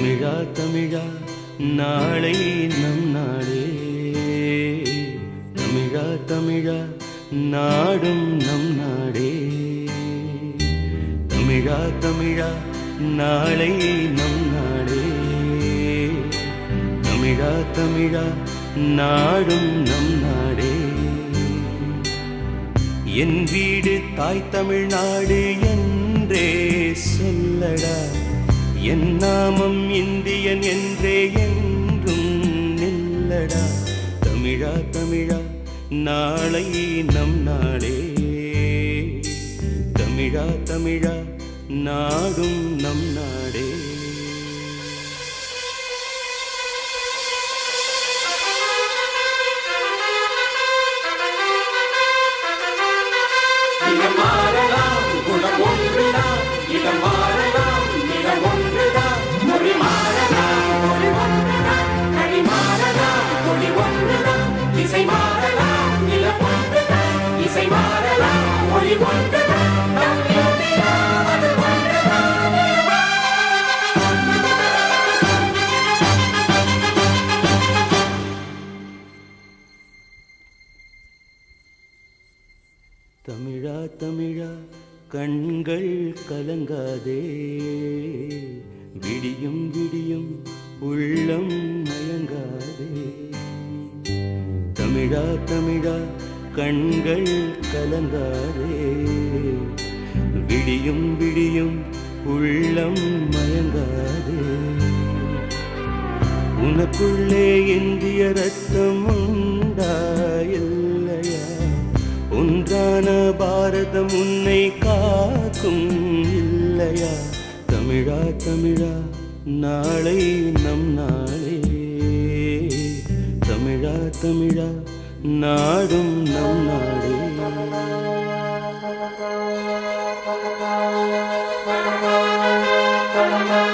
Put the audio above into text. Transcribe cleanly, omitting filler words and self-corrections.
தமிழா தமிழா நாளை நம் நாடே, தமிழா தமிழா நாடும் நம் நாடே, தமிழா தமிழா நாளை நம் நாடே, தமிழா தமிழா நாடும் நம் நாடே. என் வீடு தாய் தமிழ்நாடு என்றே சொல்லடா, என் நாமம் இந்தியன் என்றே என்றும் நில்லடா. தமிழா தமிழா நாளை நம் நாடே, தமிழா தமிழா நாடும் நம் நாடே. இடம் மாறலாம், குணம் ஒன்றுதான். இடம் மாறலாம், நிலம் ஒன்றுதான். மொழி மாறலாம், மொழி ஒன்றுதான். கனி மாறலாம், கொடி ஒன்றுதான். இசை மாறலாம், நிலம் ஒன்றுதான். இசை மாறலாம், மொழி ஒன்றுதான். நம் இந்தியா அது ஒன்றுதான். தமிழா தமிழா கண்கள் கலங்காதே, விடியும் விடியும் உள்ளம் மயங்காதே. தமிழா தமிழா கண்கள் கலங்காதே, விடியும் விடியும் உள்ளம் மயங்காதே. உனக்குள்ளே இந்திய ரத்தம் உண்டாயில்லையா? ஒன்றான பாரதம் உன்னை காக்கும் இல்லையா? தமிழா தமிழா நாளை நம் நாளே, தமிழா தமிழா நாடும் நம் நாடே. Thank you.